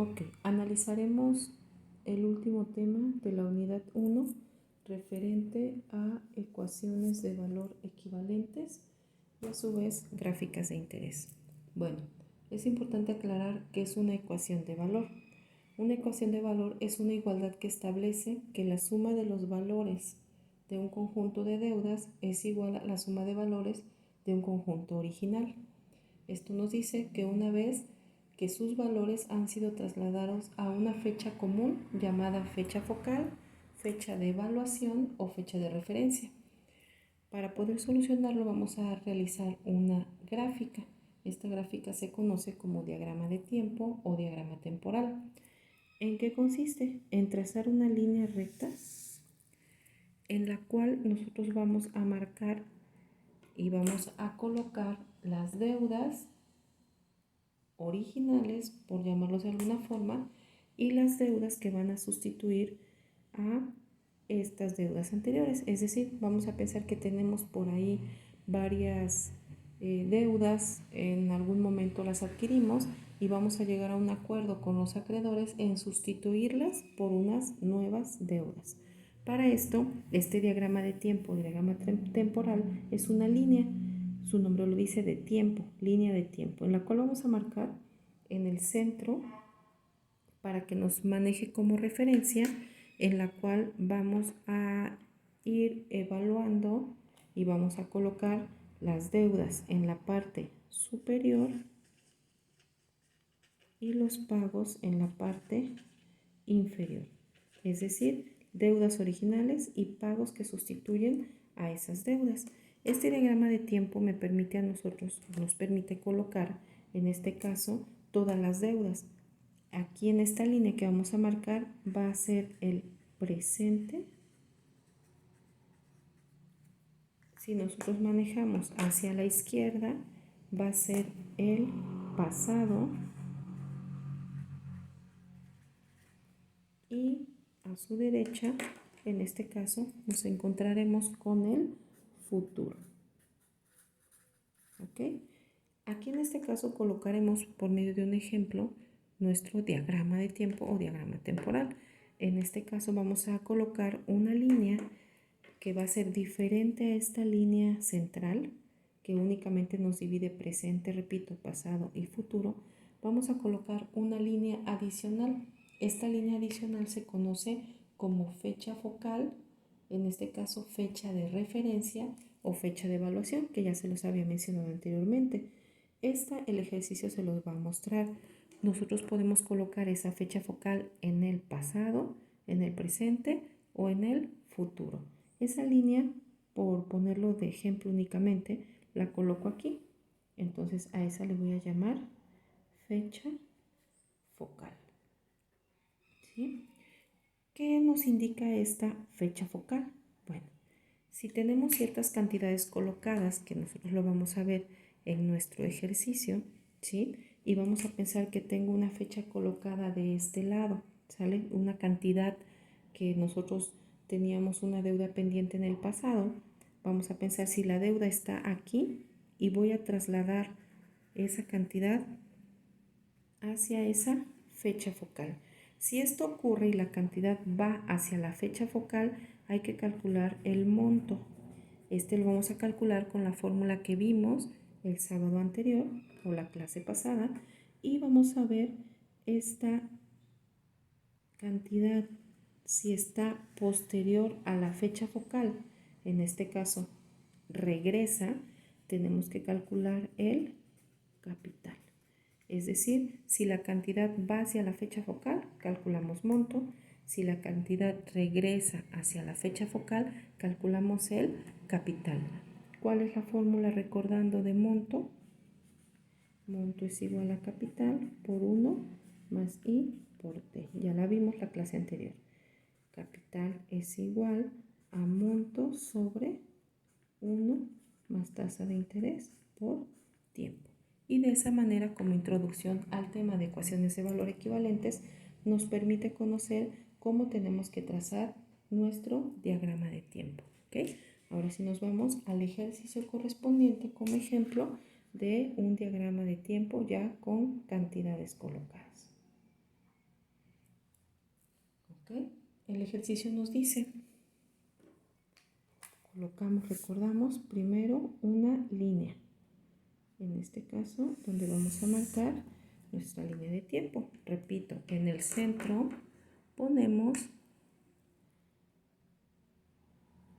Ok, analizaremos el último tema de la unidad 1 referente a ecuaciones de valor equivalentes y a su vez gráficas de interés. Bueno, es importante aclarar que es una ecuación de valor. Una ecuación de valor es una igualdad que establece que la suma de los valores de un conjunto de deudas es igual a la suma de valores de un conjunto original. Esto nos dice que una vez que sus valores han sido trasladados a una fecha común llamada fecha focal, fecha de evaluación o fecha de referencia. Para poder solucionarlo vamos a realizar una gráfica. Esta gráfica se conoce como diagrama de tiempo o diagrama temporal. ¿En qué consiste? En trazar una línea recta en la cual nosotros vamos a marcar y vamos a colocar las deudas originales, por llamarlos de alguna forma, y las deudas que van a sustituir a estas deudas anteriores. Es decir, vamos a pensar que tenemos por ahí varias deudas, en algún momento las adquirimos y vamos a llegar a un acuerdo con los acreedores en sustituirlas por unas nuevas deudas. Para esto, este diagrama de tiempo, diagrama temporal, es una línea, su nombre lo dice, de tiempo, línea de tiempo, en la cual vamos a marcar en el centro para que nos maneje como referencia, en la cual vamos a ir evaluando y vamos a colocar las deudas en la parte superior y los pagos en la parte inferior. Es decir, deudas originales y pagos que sustituyen a esas deudas. Este diagrama de tiempo me permite a nosotros, nos permite colocar, en este caso, todas las deudas. Aquí en esta línea que vamos a marcar va a ser el presente. Si nosotros manejamos hacia la izquierda, va a ser el pasado. Y a su derecha, en este caso, nos encontraremos con el futuro. ¿Ok? Aquí en este caso colocaremos por medio de un ejemplo nuestro diagrama de tiempo o diagrama temporal. En este caso vamos a colocar una línea que va a ser diferente a esta línea central que únicamente nos divide presente, repito, pasado y futuro. Vamos a colocar una línea adicional. Esta línea adicional se conoce como fecha focal, en este caso fecha de referencia o fecha de evaluación, que ya se los había mencionado anteriormente. El ejercicio se los va a mostrar. Nosotros podemos colocar esa fecha focal en el pasado, en el presente o en el futuro. Esa línea, por ponerlo de ejemplo únicamente, la coloco aquí. Entonces a esa le voy a llamar fecha focal. ¿Sí? ¿Qué nos indica esta fecha focal? Bueno, si tenemos ciertas cantidades colocadas, que nosotros lo vamos a ver en nuestro ejercicio, ¿sí? Y vamos a pensar que tengo una fecha colocada de este lado, ¿sale? Una cantidad que nosotros teníamos una deuda pendiente en el pasado. Vamos a pensar si la deuda está aquí y voy a trasladar esa cantidad hacia esa fecha focal. Si esto ocurre y la cantidad va hacia la fecha focal, hay que calcular el monto. Este lo vamos a calcular con la fórmula que vimos el sábado anterior o la clase pasada y vamos a ver esta cantidad si está posterior a la fecha focal. En este caso regresa, tenemos que calcular el capital. Es decir, si la cantidad va hacia la fecha focal, calculamos monto. Si la cantidad regresa hacia la fecha focal, calculamos el capital. ¿Cuál es la fórmula recordando de monto? Monto es igual a capital por 1 más I por T. Ya la vimos la clase anterior. Capital es igual a monto sobre 1 más tasa de interés por tiempo. Y de esa manera, como introducción al tema de ecuaciones de valor equivalentes, nos permite conocer cómo tenemos que trazar nuestro diagrama de tiempo. ¿Okay? Ahora sí nos vamos al ejercicio correspondiente como ejemplo de un diagrama de tiempo ya con cantidades colocadas. el ejercicio nos dice, colocamos, recordamos, primero una línea. En este caso, donde vamos a marcar nuestra línea de tiempo. Repito, en el centro ponemos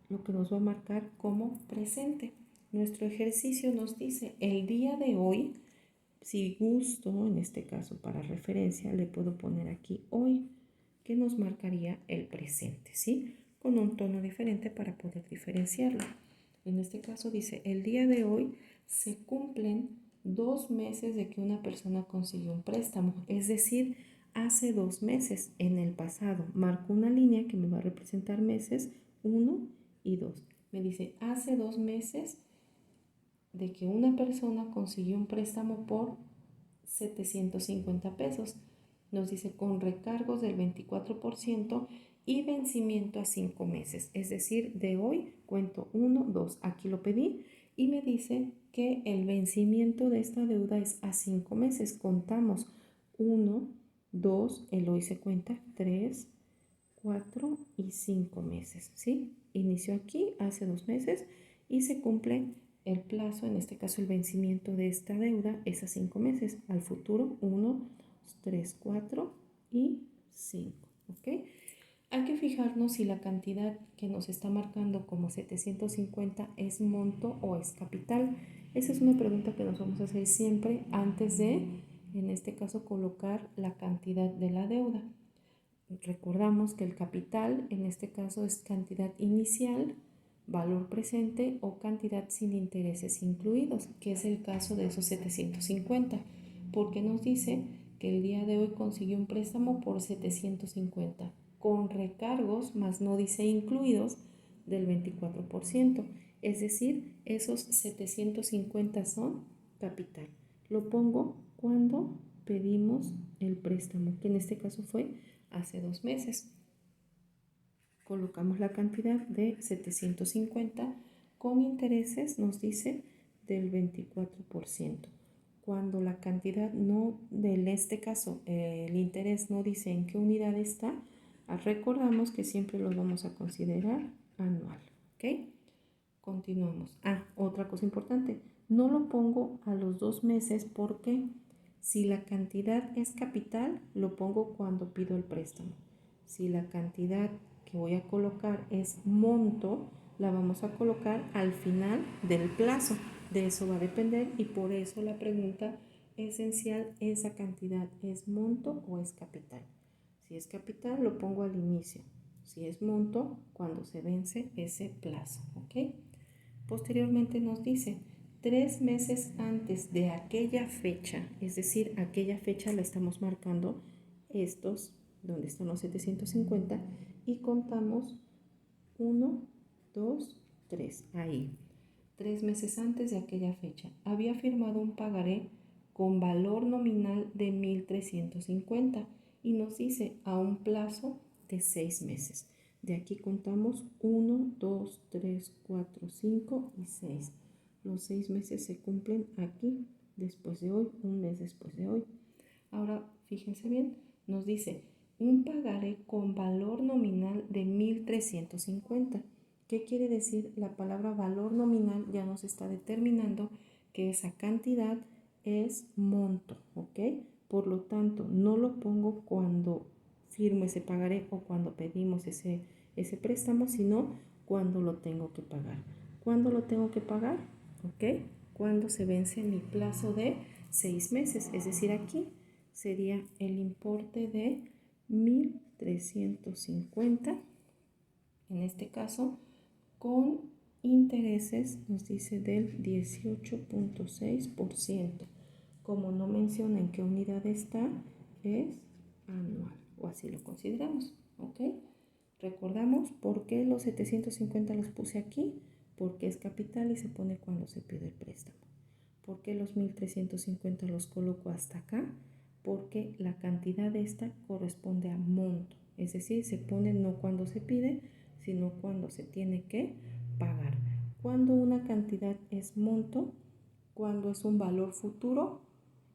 lo que nos va a marcar como presente. Nuestro ejercicio nos dice, el día de hoy, si gusto, en este caso para referencia, le puedo poner aquí hoy, que nos marcaría el presente, ¿sí? Con un tono diferente para poder diferenciarlo. En este caso dice, el día de hoy se cumplen 2 meses de que una persona consiguió un préstamo, es decir, hace 2 meses en el pasado. Marco una línea que me va a representar meses 1 y 2. Me dice, hace 2 meses de que una persona consiguió un préstamo por 750 pesos. Nos dice con recargos del 24% y vencimiento a 5 meses. Es decir, de hoy cuento 1, 2. Aquí lo pedí y me dice que el vencimiento de esta deuda es a 5 meses. Contamos 1, 2, el hoy se cuenta 3, 4 y 5 meses, ¿sí? Inició aquí hace 2 meses y se cumple el plazo, en este caso el vencimiento de esta deuda es a 5 meses. Al futuro 1, 2, 3, 4 y 5, ¿ok? Hay que fijarnos si la cantidad que nos está marcando como 750 es monto o es capital. Esa es una pregunta que nos vamos a hacer siempre antes de, en este caso, colocar la cantidad de la deuda. Recordamos que el capital en este caso es cantidad inicial, valor presente o cantidad sin intereses incluidos, que es el caso de esos 750, porque nos dice que el día de hoy consiguió un préstamo por 750 con recargos, más no dice incluidos, del 24%. Es decir, esos 750 son capital. Lo pongo cuando pedimos el préstamo, que en este caso fue hace 2 meses. Colocamos la cantidad de 750 con intereses, nos dice, del 24%. Cuando la cantidad no, en este caso, el interés no dice en qué unidad está, recordamos que siempre lo vamos a considerar anual, ¿ok? Continuamos. Otra cosa importante, no lo pongo a los 2 meses porque si la cantidad es capital, lo pongo cuando pido el préstamo. Si la cantidad que voy a colocar es monto, la vamos a colocar al final del plazo. De eso va a depender y por eso la pregunta esencial, ¿esa cantidad es monto o es capital? Si es capital, lo pongo al inicio. Si es monto, cuando se vence ese plazo, ¿ok? Posteriormente nos dice 3 meses antes de aquella fecha, es decir, aquella fecha la estamos marcando estos, donde están los 750, y contamos 1, 2, 3, ahí. 3 meses antes de aquella fecha, había firmado un pagaré con valor nominal de 1,350 y nos dice a un plazo de 6 meses. De aquí contamos 1, 2, 3, 4, 5 y 6. Los 6 meses se cumplen aquí, después de hoy, un mes después de hoy. Ahora, fíjense bien, nos dice un pagaré con valor nominal de 1,350. ¿Qué quiere decir? La palabra valor nominal ya nos está determinando que esa cantidad es monto, ¿ok? Por lo tanto, no lo pongo cuando firmo ese pagaré o cuando pedimos ese préstamo, sino cuando lo tengo que pagar. ¿Cuándo lo tengo que pagar? ¿Ok? Cuando se vence mi plazo de 6 meses, es decir, aquí sería el importe de 1,350, en este caso, con intereses, nos dice del 18.6%. Como no menciona en qué unidad está, es anual, o así lo consideramos, ¿ok? Recordamos por qué los 750 los puse aquí, porque es capital y se pone cuando se pide el préstamo. ¿Por qué los 1,350 los coloco hasta acá? Porque la cantidad de esta corresponde a monto, es decir, se pone no cuando se pide, sino cuando se tiene que pagar. Cuando una cantidad es monto, cuando es un valor futuro,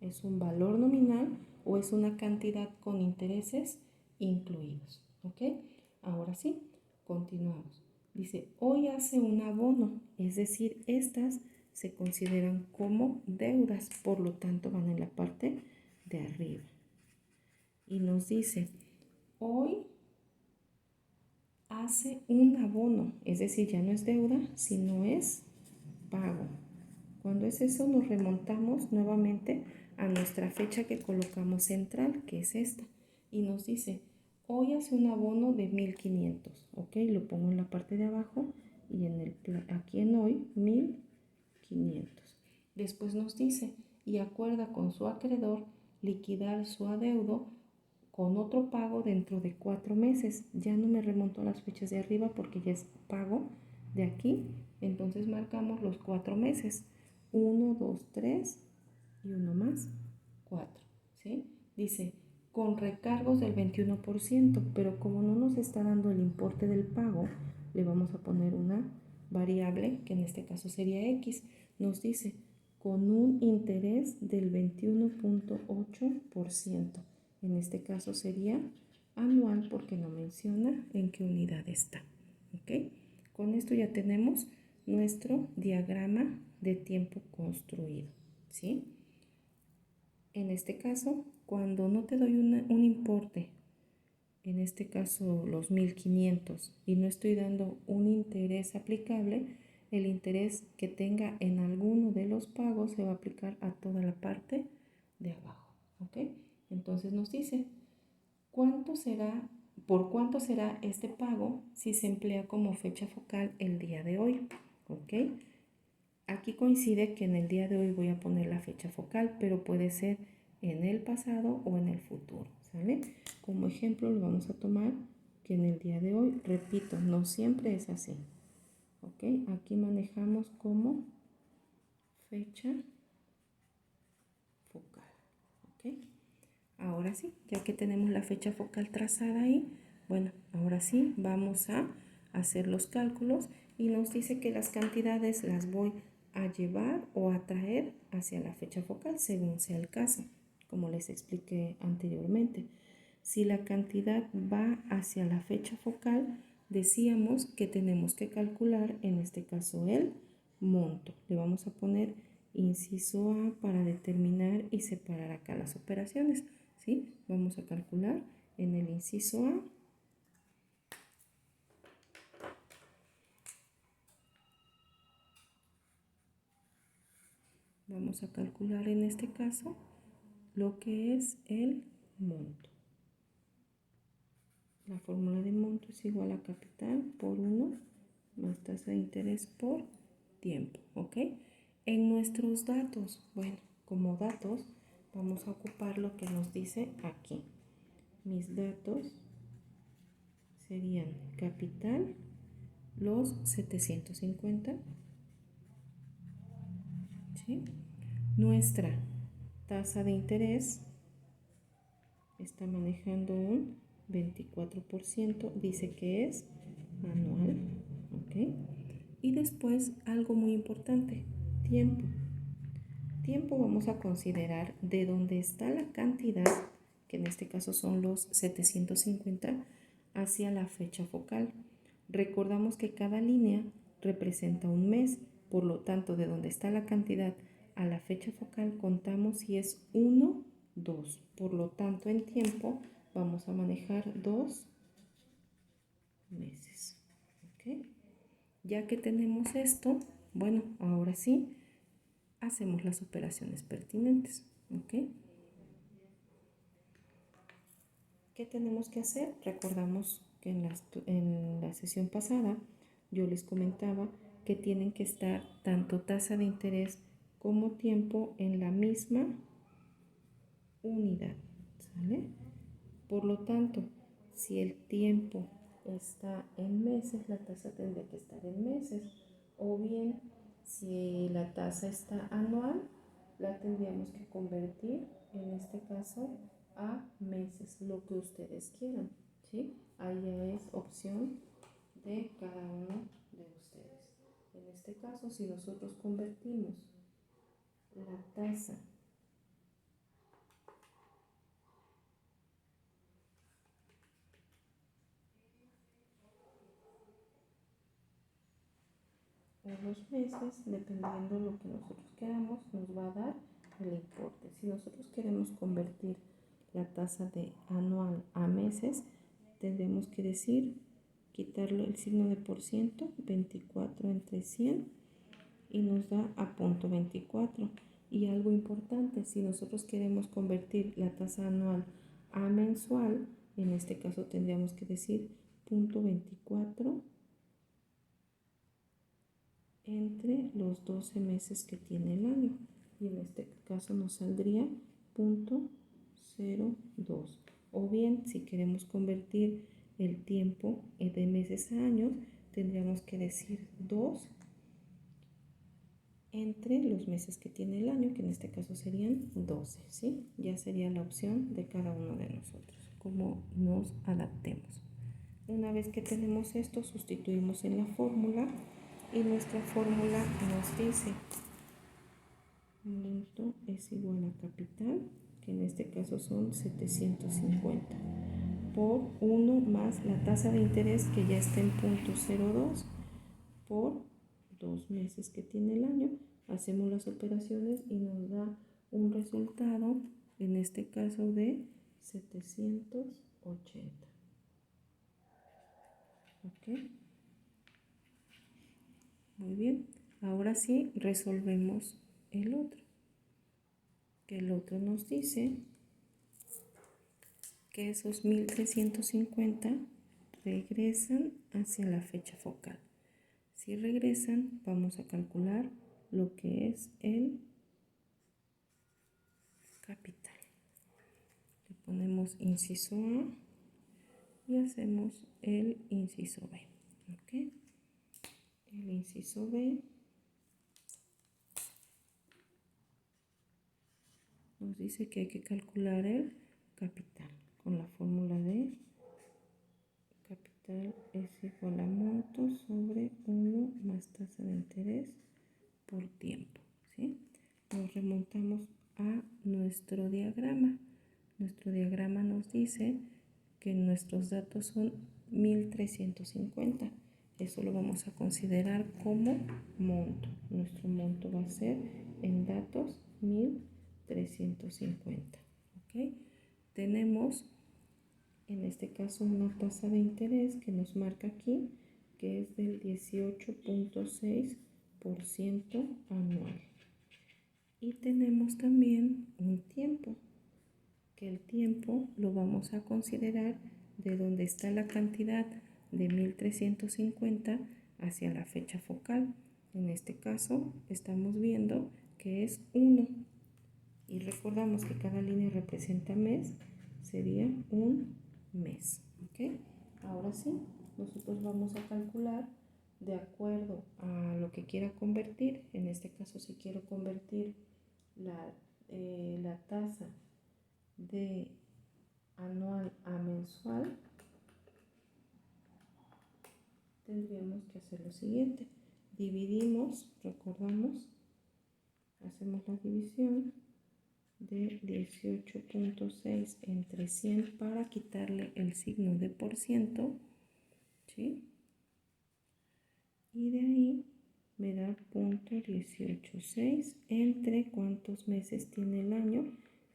es un valor nominal o es una cantidad con intereses incluidos, ¿ok? Ahora sí, continuamos. Dice, hoy hace un abono, es decir, estas se consideran como deudas, por lo tanto van en la parte de arriba. Y nos dice, hoy hace un abono, es decir, ya no es deuda, sino es pago. Cuando es eso, nos remontamos nuevamente a nuestra fecha que colocamos central, que es esta, y nos dice, hoy hace un abono de 1500, ¿ok? Lo pongo en la parte de abajo y aquí en hoy, 1500. Después nos dice, y acuerda con su acreedor liquidar su adeudo con otro pago dentro de 4 meses. Ya no me remonto a las fechas de arriba porque ya es pago de aquí. Entonces marcamos los 4 meses. 1, 2, 3 y uno más, 4. ¿Sí? Dice, con recargos del 21%, pero como no nos está dando el importe del pago, le vamos a poner una variable, que en este caso sería X. Nos dice, con un interés del 21.8%. En este caso sería anual porque no menciona en qué unidad está. ¿Ok? Con esto ya tenemos nuestro diagrama de tiempo construido. ¿Sí? En este caso, cuando no te doy un importe, en este caso los 1500, y no estoy dando un interés aplicable, el interés que tenga en alguno de los pagos se va a aplicar a toda la parte de abajo. ¿Ok? Entonces nos dice, ¿por cuánto será este pago si se emplea como fecha focal el día de hoy? ¿Ok? Aquí coincide que en el día de hoy voy a poner la fecha focal, pero puede ser en el pasado o en el futuro, ¿sale? Como ejemplo lo vamos a tomar que en el día de hoy, repito, no siempre es así, ¿ok? Aquí manejamos como fecha focal, ¿ok? Ahora sí, ya que tenemos la fecha focal trazada ahí, bueno, ahora sí vamos a hacer los cálculos y nos dice que las cantidades las voy a llevar o a traer hacia la fecha focal según sea el caso, como les expliqué anteriormente. Si la cantidad va hacia la fecha focal, decíamos que tenemos que calcular, en este caso, el monto. Le vamos a poner inciso A para determinar y separar acá las operaciones. ¿Sí? Vamos a calcular en el inciso A. Vamos a calcular en este caso lo que es el monto. La fórmula de monto es igual a capital por 1 más tasa de interés por tiempo, ¿ok? En nuestros datos, bueno, como datos vamos a ocupar lo que nos dice aquí. Mis datos serían capital, los 750, ¿sí? Nuestra tasa de interés está manejando un 24%, dice que es anual, ¿ok? Y después algo muy importante, tiempo. Tiempo vamos a considerar de dónde está la cantidad, que en este caso son los 750, hacia la fecha focal. Recordamos que cada línea representa un mes, por lo tanto, de dónde está la cantidad a la fecha focal contamos si es 1, 2. Por lo tanto, en tiempo vamos a manejar 2 meses. ¿Ok? Ya que tenemos esto, bueno, ahora sí, hacemos las operaciones pertinentes. ¿Ok? ¿Qué tenemos que hacer? Recordamos que en la sesión pasada yo les comentaba que tienen que estar tanto tasa de interés como tiempo en la misma unidad, ¿sale? Por lo tanto, si el tiempo está en meses, la tasa tendría que estar en meses. O bien, si la tasa está anual, la tendríamos que convertir, en este caso, a meses, lo que ustedes quieran, ¿sí? Ahí ya es opción de cada uno de ustedes. En este caso, si nosotros convertimos la tasa o los meses, dependiendo de lo que nosotros queramos, nos va a dar el importe. Si nosotros queremos convertir la tasa de anual a meses, tendremos que decir, quitarle el signo de por ciento, 24 entre 100, y nos da a punto 24. Y algo importante, si nosotros queremos convertir la tasa anual a mensual, en este caso tendríamos que decir punto 24 entre los 12 meses que tiene el año, y en este caso nos saldría punto 02. O bien, si queremos convertir el tiempo de meses a años, tendríamos que decir 2 entre los meses que tiene el año, que en este caso serían 12, ¿sí? Ya sería la opción de cada uno de nosotros, cómo nos adaptemos. Una vez que tenemos esto, sustituimos en la fórmula, y nuestra fórmula nos dice monto es igual a capital, que en este caso son 750, por 1 más la tasa de interés, que ya está en punto 02, por 2 meses que tiene el año. Hacemos las operaciones y nos da un resultado, en este caso de 780. ¿Ok? Muy bien. Ahora sí, resolvemos el otro. Que el otro nos dice que esos 1350 regresan hacia la fecha focal. Si regresan, vamos a calcular lo que es el capital. Le ponemos inciso A y hacemos el inciso B. ¿Ok? El inciso B nos dice que hay que calcular el capital con la fórmula de capital es igual a monto sobre 1 más tasa de interés por tiempo, ¿sí? Nos remontamos a nuestro diagrama. Nuestro diagrama nos dice que nuestros datos son 1350. Eso lo vamos a considerar como monto. Nuestro monto va a ser en datos 1350. ¿Ok? Tenemos en este caso una tasa de interés que nos marca aquí, que es del 18.6% anual. Y tenemos también un tiempo, que el tiempo lo vamos a considerar de donde está la cantidad de 1350 hacia la fecha focal. En este caso estamos viendo que es 1. Y recordamos que cada línea representa mes, sería un mes. ¿Ok? Ahora sí, nosotros vamos a calcular de acuerdo a lo que quiera convertir. En este caso, si quiero convertir la tasa de anual a mensual, tendríamos que hacer lo siguiente. Dividimos, recordamos, hacemos la división de 18.6 entre 100 para quitarle el signo de por ciento, ¿sí? Y de ahí me da punto 18.6 entre cuántos meses tiene el año,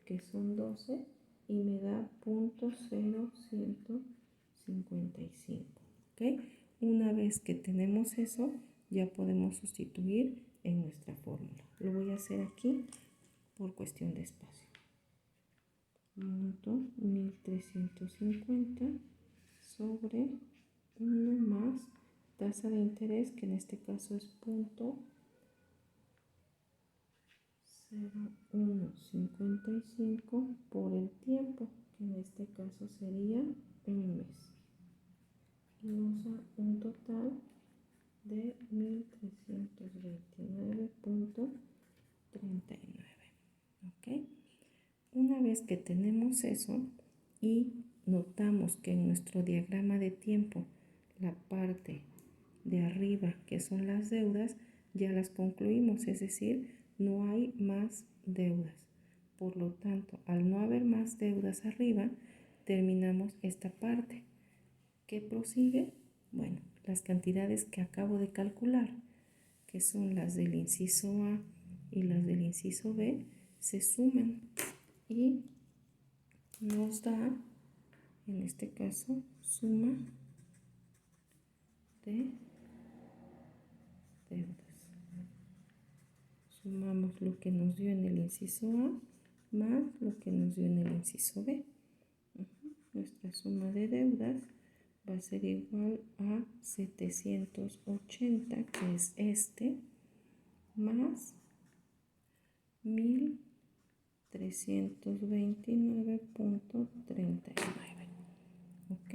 que son 12, y me da punto 0.155. ¿Ok? Una vez que tenemos eso, ya podemos sustituir en nuestra fórmula. Lo voy a hacer aquí por cuestión de espacio. Monto 1350 sobre 1 más tasa de interés, que en este caso es punto 0.155 por el tiempo, que en este caso sería un mes. Y nos da un total de 1329.39. ¿Ok? Una vez que tenemos eso y notamos que en nuestro diagrama de tiempo la parte de arriba, que son las deudas, ya las concluimos, es decir, no hay más deudas. Por lo tanto, al no haber más deudas arriba, terminamos esta parte. ¿Qué prosigue? Bueno, las cantidades que acabo de calcular, que son las del inciso A y las del inciso B, se suman y nos da, en este caso, suma de deudas. Sumamos lo que nos dio en el inciso A más lo que nos dio en el inciso B. Nuestra suma de deudas va a ser igual a 780, que es más 1329.39. ¿Ok?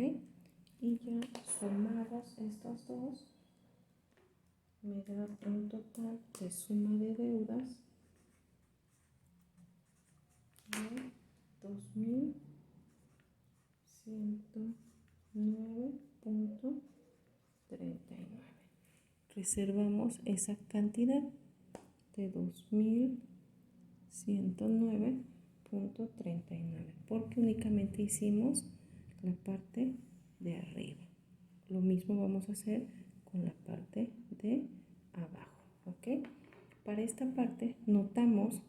Y ya sumados estos dos, me da un total de suma de deudas de 2109.39. Reservamos esa cantidad de 2109.39 porque únicamente hicimos la parte de arriba. Lo mismo vamos a hacer con la parte de abajo, ¿ok? Para esta parte notamos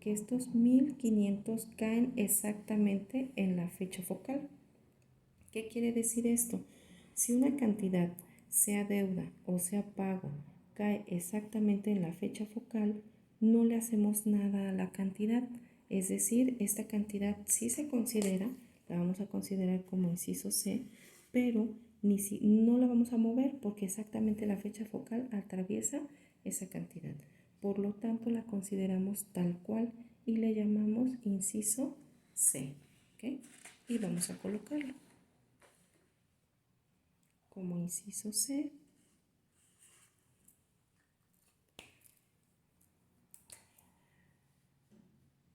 que estos 1500 caen exactamente en la fecha focal. ¿Qué quiere decir esto? Si una cantidad, sea deuda o sea pago, cae exactamente en la fecha focal, no le hacemos nada a la cantidad. Es decir, esta cantidad sí se considera, la vamos a considerar como inciso C, pero no la vamos a mover porque exactamente la fecha focal atraviesa esa cantidad. Por lo tanto, la consideramos tal cual y le llamamos inciso C. ¿Okay? Y vamos a colocarlo como inciso C.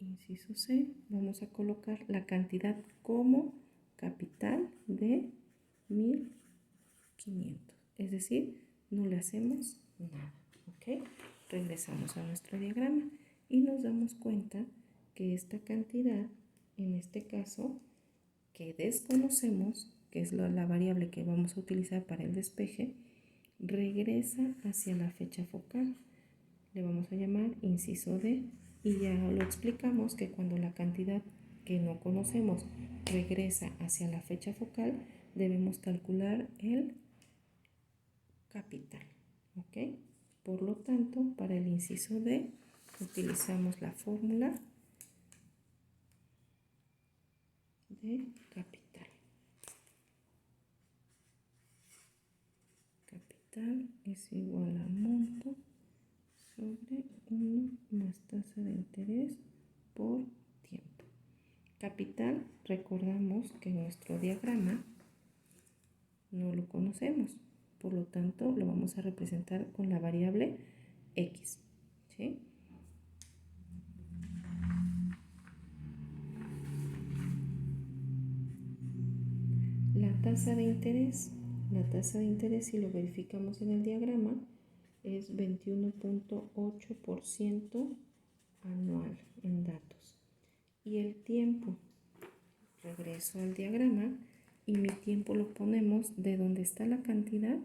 Inciso C, vamos a colocar la cantidad como capital de 1500. Es decir, no le hacemos nada. ¿Ok? Regresamos a nuestro diagrama y nos damos cuenta que esta cantidad, en este caso, que desconocemos, que es la variable que vamos a utilizar para el despeje, regresa hacia la fecha focal. Le vamos a llamar inciso D y ya lo explicamos que cuando la cantidad que no conocemos regresa hacia la fecha focal, debemos calcular el capital. ¿Ok? Por lo tanto, para el inciso D utilizamos la fórmula de capital. Capital es igual a monto sobre 1 más tasa de interés por tiempo. Capital, recordamos que en nuestro diagrama no lo conocemos, por lo tanto lo vamos a representar con la variable X. ¿Sí? La tasa de interés, si lo verificamos en el diagrama, es 21.8% anual en datos. Y el tiempo, regreso al diagrama y mi tiempo lo ponemos de donde está la cantidad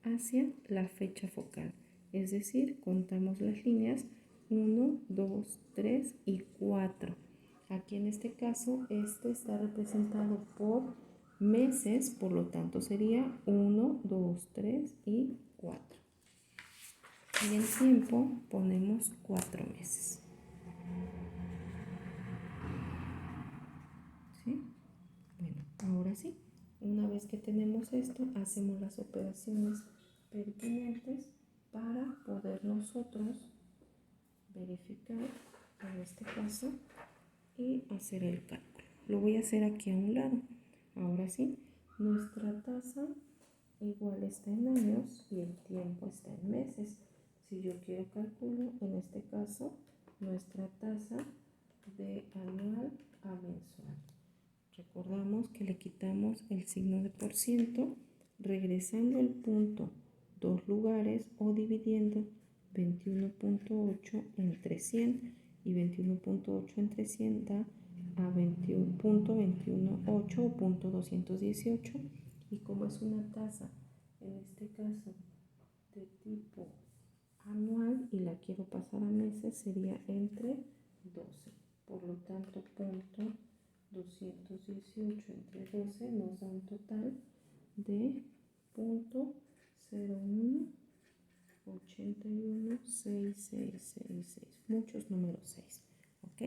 hacia la fecha focal. Es decir, contamos las líneas 1, 2, 3 y 4. Aquí en este caso, este está representado por meses, por lo tanto sería 1, 2, 3 y 4. Y en tiempo ponemos 4 meses. ¿Sí? Bueno, ahora sí, una vez que tenemos esto, hacemos las operaciones pertinentes para poder nosotros verificar en este caso y hacer el cálculo. Lo voy a hacer aquí a un lado. Ahora sí, nuestra tasa igual está en años y el tiempo está en meses. Si yo quiero calculo, en este caso, nuestra tasa de anual a mensual. Recordamos que le quitamos el signo de por ciento, regresando el punto 2 lugares o dividiendo 21.8 entre 100 y 21.8 entre 100 da a 21.218 o punto 218 y como es una tasa, en este caso de tipo anual y la quiero pasar a meses, sería entre 12. Por lo tanto, punto 218 entre 12 nos da un total de punto 0,1816666. Muchos números 6. ¿Ok?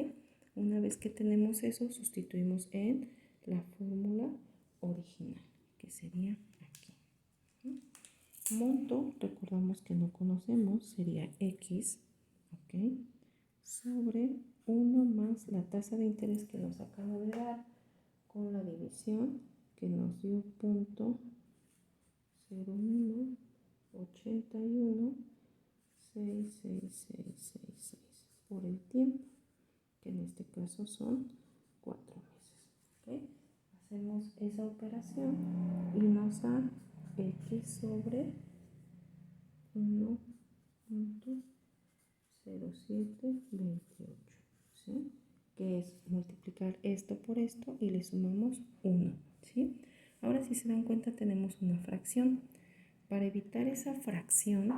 Una vez que tenemos eso, sustituimos en la fórmula original, que sería aquí. Monto, recordamos que no conocemos, sería X, ¿ok? Sobre 1 más la tasa de interés que nos acaba de dar con la división que nos dio punto 0,1816666 por el tiempo, que en este caso son 4 meses. ¿Okay? Hacemos esa operación y nos da X sobre 1.0728, ¿sí? Que es multiplicar esto por esto y le sumamos 1, ¿sí? Ahora, si se dan cuenta, tenemos una fracción. Para evitar esa fracción,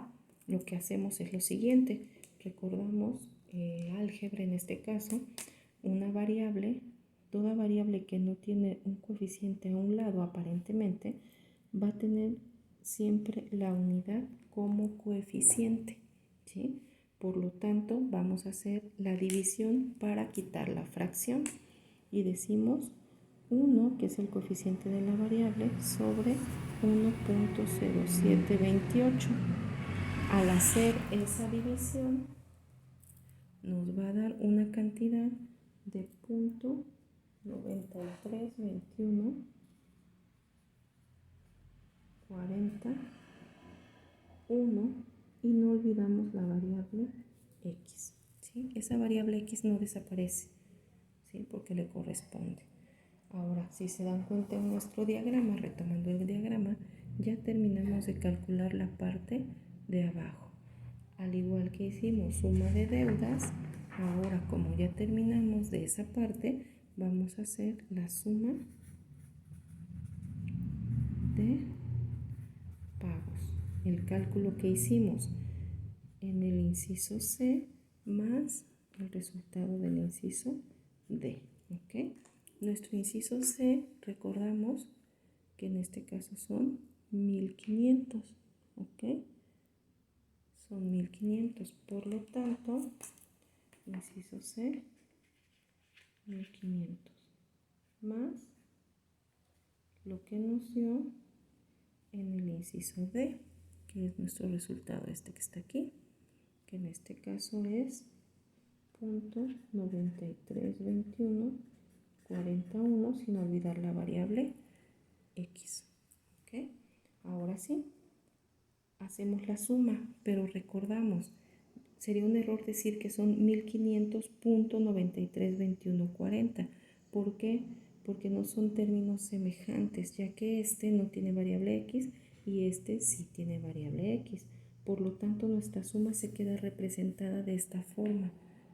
lo que hacemos es lo siguiente. Recordamos álgebra en este caso, una variable, toda variable que no tiene un coeficiente a un lado aparentemente, va a tener siempre la unidad como coeficiente, ¿sí? Por lo tanto, vamos a hacer la división para quitar la fracción y decimos 1, que es el coeficiente de la variable, sobre 1.0728. Al hacer esa división, nos va a dar una cantidad de 0.932141 y no olvidamos la variable x, ¿sí? Esa variable x no desaparece, ¿sí? Porque le corresponde. Ahora, si se dan cuenta en nuestro diagrama, retomando el diagrama, ya terminamos de calcular la parte de abajo. Al igual que hicimos suma de deudas, ahora como ya terminamos de esa parte, vamos a hacer la suma de pagos. El cálculo que hicimos en el inciso C más el resultado del inciso D. ¿Ok? Nuestro inciso C, recordamos que en este caso son 1500. ¿Ok? Son 1500. Por lo tanto, inciso C, 1500 más lo que nos dio en el inciso D, que es nuestro resultado este que está aquí, que en este caso es punto 932141, sin olvidar la variable x. ¿Okay? Ahora sí, hacemos la suma, pero recordamos, sería un error decir que son 1500.932140. ¿Por qué? Porque no son términos semejantes, ya que este no tiene variable x y este sí tiene variable x. Por lo tanto, nuestra suma se queda representada de esta forma,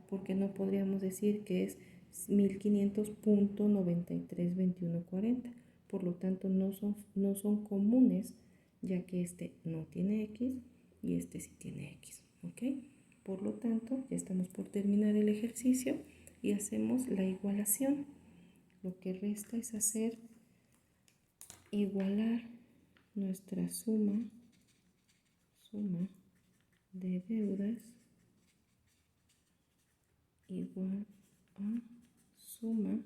porque no podríamos decir que es 1500.932140. Por lo tanto, no son comunes, ya que este no tiene x y este sí tiene x. ¿Ok? Por lo tanto, ya estamos por terminar el ejercicio y hacemos la igualación. Lo que resta es hacer igualar nuestra suma de deudas igual a suma